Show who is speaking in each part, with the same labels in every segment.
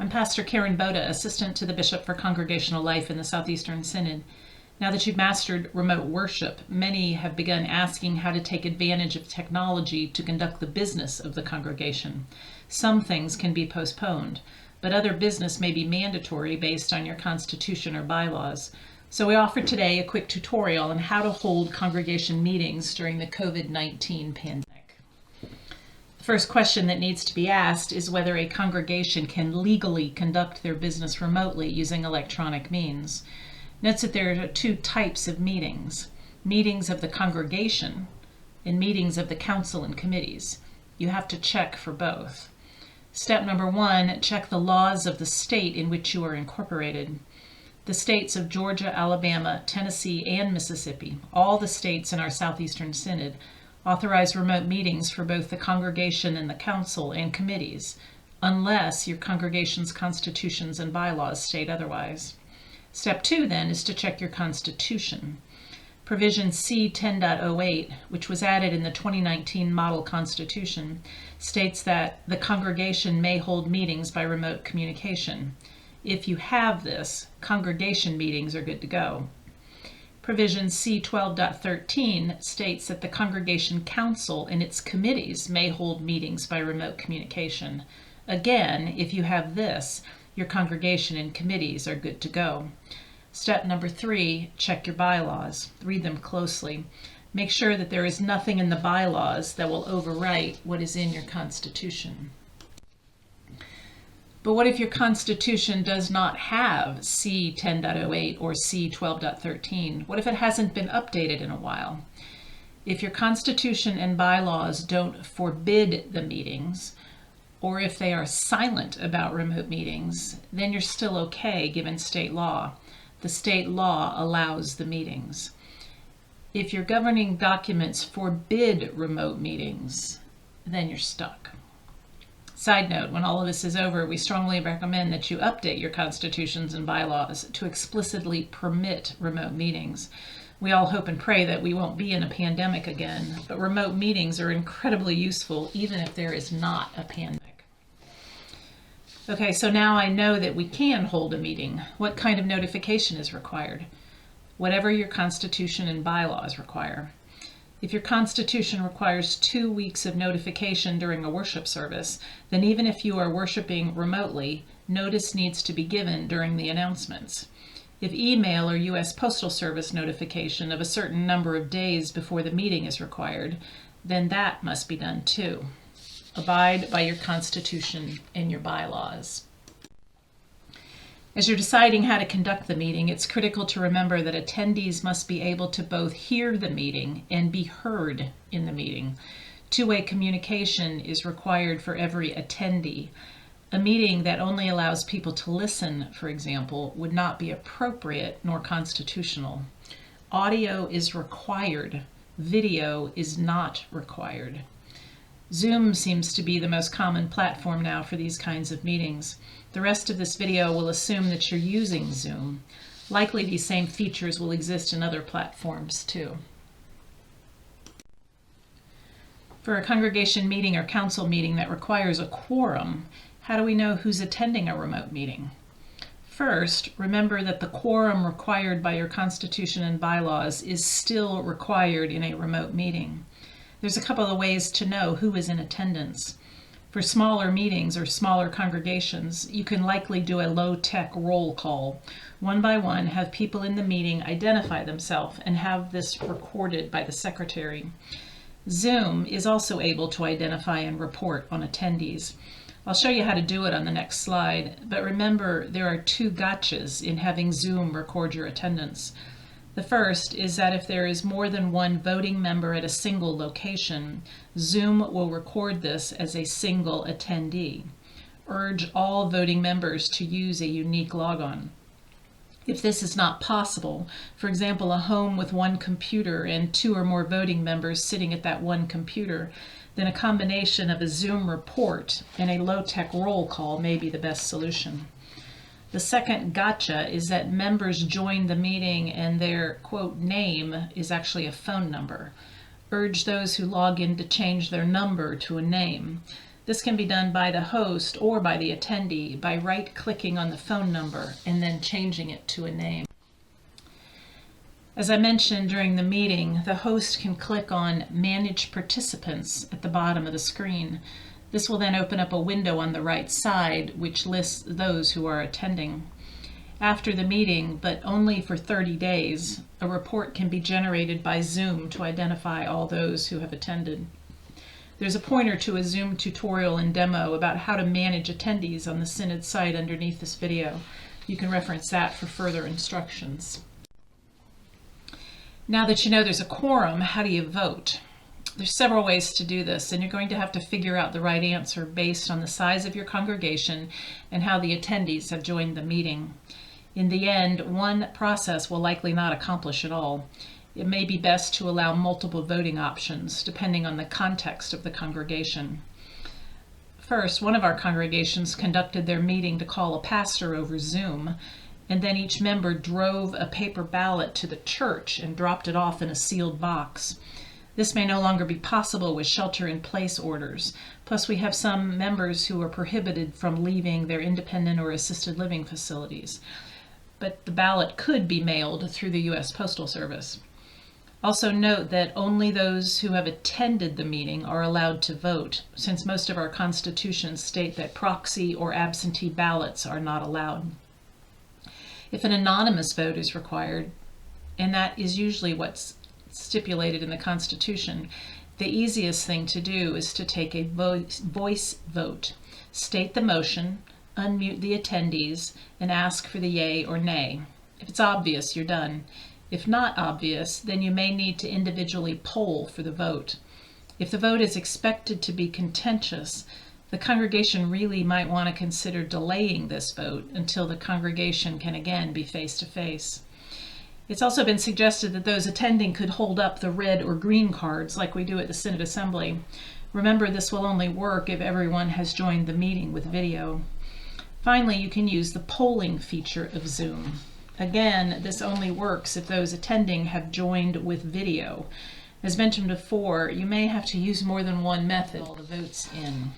Speaker 1: I'm Pastor Karen Boda, Assistant to the Bishop for Congregational Life in the Southeastern Synod. Now that you've mastered remote worship, many have begun asking how to take advantage of technology to conduct the business of the congregation. Some things can be postponed, but other business may be mandatory based on your constitution or bylaws. So we offer today a quick tutorial on how to hold congregation meetings during the COVID-19 pandemic. The first question that needs to be asked is whether a congregation can legally conduct their business remotely using electronic means. Note that there are two types of meetings: meetings of the congregation and meetings of the council and committees. You have to check for both. Step number 1, check the laws of the state in which you are incorporated. The states of Georgia, Alabama, Tennessee, and Mississippi, all the states in our Southeastern Synod, authorize remote meetings for both the congregation and the council and committees, unless your congregation's constitutions and bylaws state otherwise. Step 2, then, is to check your constitution. Provision C 10.08, which was added in the 2019 Model Constitution, states that the congregation may hold meetings by remote communication. If you have this, congregation meetings are good to go. Provision C 12.13 states that the congregation council and its committees may hold meetings by remote communication. Again, if you have this, your congregation and committees are good to go. Step number 3, check your bylaws. Read them closely. Make sure that there is nothing in the bylaws that will overwrite what is in your constitution. But what if your constitution does not have C 10.08 or C 12.13? What if it hasn't been updated in a while? If your constitution and bylaws don't forbid the meetings, or if they are silent about remote meetings, then you're still okay given state law. The state law allows the meetings. If your governing documents forbid remote meetings, then you're stuck. Side note, when all of this is over, we strongly recommend that you update your constitutions and bylaws to explicitly permit remote meetings. We all hope and pray that we won't be in a pandemic again, but remote meetings are incredibly useful even if there is not a pandemic. Okay, so now I know that we can hold a meeting. What kind of notification is required? Whatever your constitution and bylaws require. If your constitution requires 2 weeks of notification during a worship service, then even if you are worshiping remotely, notice needs to be given during the announcements. If email or U.S. Postal Service notification of a certain number of days before the meeting is required, then that must be done too. Abide by your constitution and your bylaws. As you're deciding how to conduct the meeting, it's critical to remember that attendees must be able to both hear the meeting and be heard in the meeting. Two-way communication is required for every attendee. A meeting that only allows people to listen, for example, would not be appropriate nor constitutional. Audio is required. Video is not required. Zoom seems to be the most common platform now for these kinds of meetings. The rest of this video will assume that you're using Zoom. Likely these same features will exist in other platforms too. For a congregation meeting or council meeting that requires a quorum, how do we know who's attending a remote meeting? First, remember that the quorum required by your constitution and bylaws is still required in a remote meeting. There's a couple of ways to know who is in attendance. For smaller meetings or smaller congregations, you can likely do a low-tech roll call. One by one, have people in the meeting identify themselves and have this recorded by the secretary. Zoom is also able to identify and report on attendees. I'll show you how to do it on the next slide, but remember there are 2 gotchas in having Zoom record your attendance. The first is that if there is more than one voting member at a single location, Zoom will record this as a single attendee. Urge all voting members to use a unique logon. If this is not possible, for example, a home with one computer and 2 or more voting members sitting at that one computer, then a combination of a Zoom report and a low-tech roll call may be the best solution. The second gotcha is that members join the meeting and their, quote, name is actually a phone number. Urge those who log in to change their number to a name. This can be done by the host or by the attendee by right-clicking on the phone number and then changing it to a name. As I mentioned during the meeting, the host can click on Manage Participants at the bottom of the screen. This will then open up a window on the right side which lists those who are attending. After the meeting, but only for 30 days, a report can be generated by Zoom to identify all those who have attended. There's a pointer to a Zoom tutorial and demo about how to manage attendees on the Synod site underneath this video. You can reference that for further instructions. Now that you know there's a quorum, how do you vote? There's several ways to do this, and you're going to have to figure out the right answer based on the size of your congregation and how the attendees have joined the meeting. In the end, one process will likely not accomplish it all. It may be best to allow multiple voting options, depending on the context of the congregation. First, one of our congregations conducted their meeting to call a pastor over Zoom, and then each member drove a paper ballot to the church and dropped it off in a sealed box. This may no longer be possible with shelter-in-place orders. Plus, we have some members who are prohibited from leaving their independent or assisted living facilities. But the ballot could be mailed through the U.S. Postal Service. Also note that only those who have attended the meeting are allowed to vote, since most of our constitutions state that proxy or absentee ballots are not allowed. If an anonymous vote is required, and that is usually what's stipulated in the Constitution, the easiest thing to do is to take a voice vote. State the motion, unmute the attendees, and ask for the yay or nay. If it's obvious, you're done. If not obvious, then you may need to individually poll for the vote. If the vote is expected to be contentious, the congregation really might want to consider delaying this vote until the congregation can again be face-to-face. It's also been suggested that those attending could hold up the red or green cards like we do at the Synod Assembly. Remember, this will only work if everyone has joined the meeting with video. Finally, you can use the polling feature of Zoom. Again, this only works if those attending have joined with video. As mentioned before, you may have to use more than one method to get all the votes in.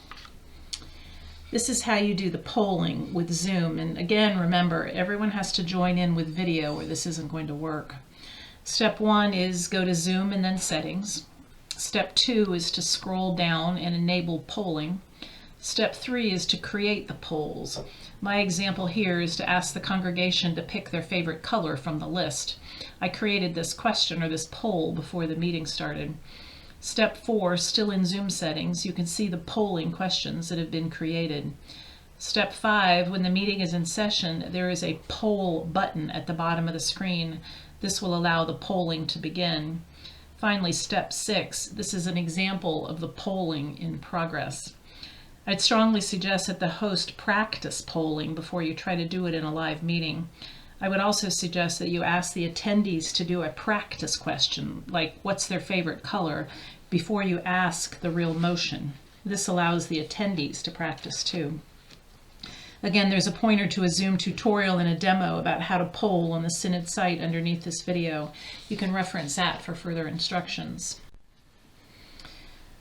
Speaker 1: This is how you do the polling with Zoom. And again, remember, everyone has to join in with video or this isn't going to work. Step 1 is go to Zoom and then Settings. Step 2 is to scroll down and enable polling. Step 3 is to create the polls. My example here is to ask the congregation to pick their favorite color from the list. I created this question or this poll before the meeting started. Step 4, still in Zoom settings, you can see the polling questions that have been created. Step 5, when the meeting is in session, there is a poll button at the bottom of the screen. This will allow the polling to begin. Finally, step 6, this is an example of the polling in progress. I'd strongly suggest that the host practice polling before you try to do it in a live meeting. I would also suggest that you ask the attendees to do a practice question, like what's their favorite color, before you ask the real motion. This allows the attendees to practice too. Again, there's a pointer to a Zoom tutorial and a demo about how to poll on the Synod site underneath this video. You can reference that for further instructions.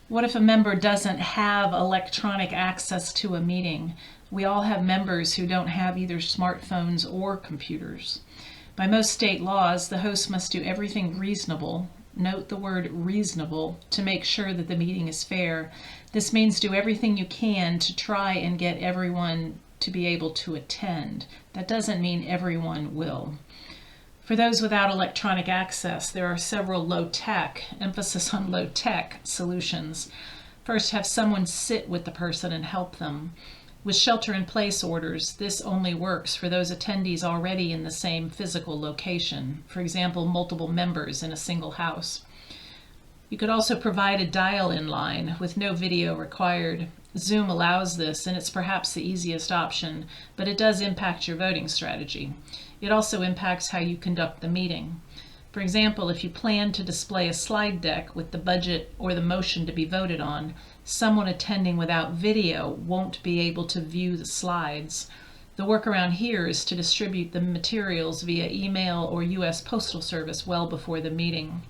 Speaker 1: What if a member doesn't have electronic access to a meeting? We all have members who don't have either smartphones or computers. By most state laws, the host must do everything reasonable, note the word reasonable, to make sure that the meeting is fair. This means do everything you can to try and get everyone to be able to attend. That doesn't mean everyone will. For those without electronic access, there are several low-tech, emphasis on low-tech, solutions. First, have someone sit with the person and help them. With shelter-in-place orders, this only works for those attendees already in the same physical location, for example, multiple members in a single house. You could also provide a dial-in line with no video required. Zoom allows this, and it's perhaps the easiest option, but it does impact your voting strategy. It also impacts how you conduct the meeting. For example, if you plan to display a slide deck with the budget or the motion to be voted on, someone attending without video won't be able to view the slides. The workaround here is to distribute the materials via email or U.S. Postal Service well before the meeting.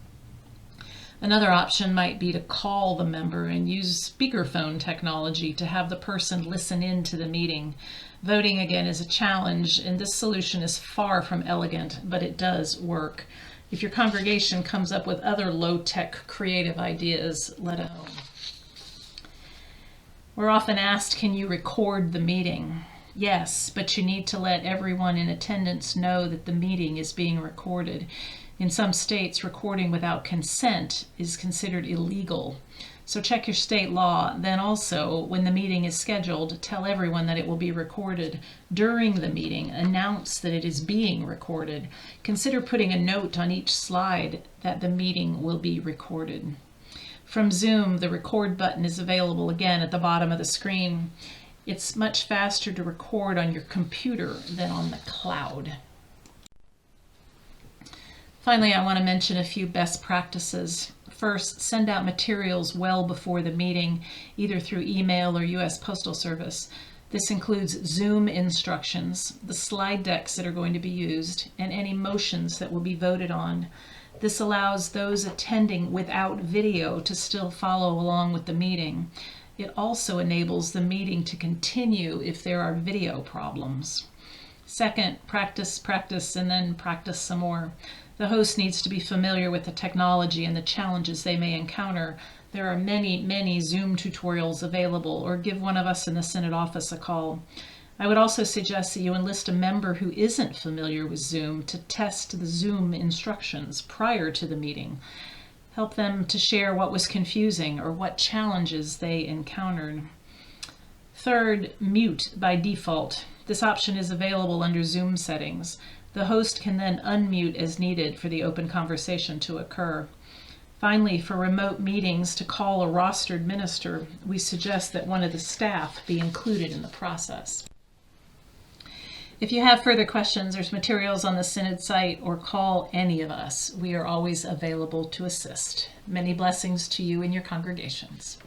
Speaker 1: Another option might be to call the member and use speakerphone technology to have the person listen in to the meeting. Voting, again, is a challenge, and this solution is far from elegant, but it does work. If your congregation comes up with other low-tech creative ideas, let us know. We're often asked, can you record the meeting? Yes, but you need to let everyone in attendance know that the meeting is being recorded. In some states, recording without consent is considered illegal. So check your state law. Then also, when the meeting is scheduled, tell everyone that it will be recorded. During the meeting, announce that it is being recorded. Consider putting a note on each slide that the meeting will be recorded. From Zoom, the record button is available again at the bottom of the screen. It's much faster to record on your computer than on the cloud. Finally, I want to mention a few best practices. First, send out materials well before the meeting, either through email or U.S. Postal Service. This includes Zoom instructions, the slide decks that are going to be used, and any motions that will be voted on. This allows those attending without video to still follow along with the meeting. It also enables the meeting to continue if there are video problems. Second, practice, and then practice some more. The host needs to be familiar with the technology and the challenges they may encounter. There are many Zoom tutorials available, or give one of us in the Synod office a call. I would also suggest that you enlist a member who isn't familiar with Zoom to test the Zoom instructions prior to the meeting. Help them to share what was confusing or what challenges they encountered. Third, mute by default. This option is available under Zoom settings. The host can then unmute as needed for the open conversation to occur. Finally, for remote meetings to call a rostered minister, we suggest that one of the staff be included in the process. If you have further questions, there's materials on the Synod site, or call any of us. We are always available to assist. Many blessings to you and your congregations.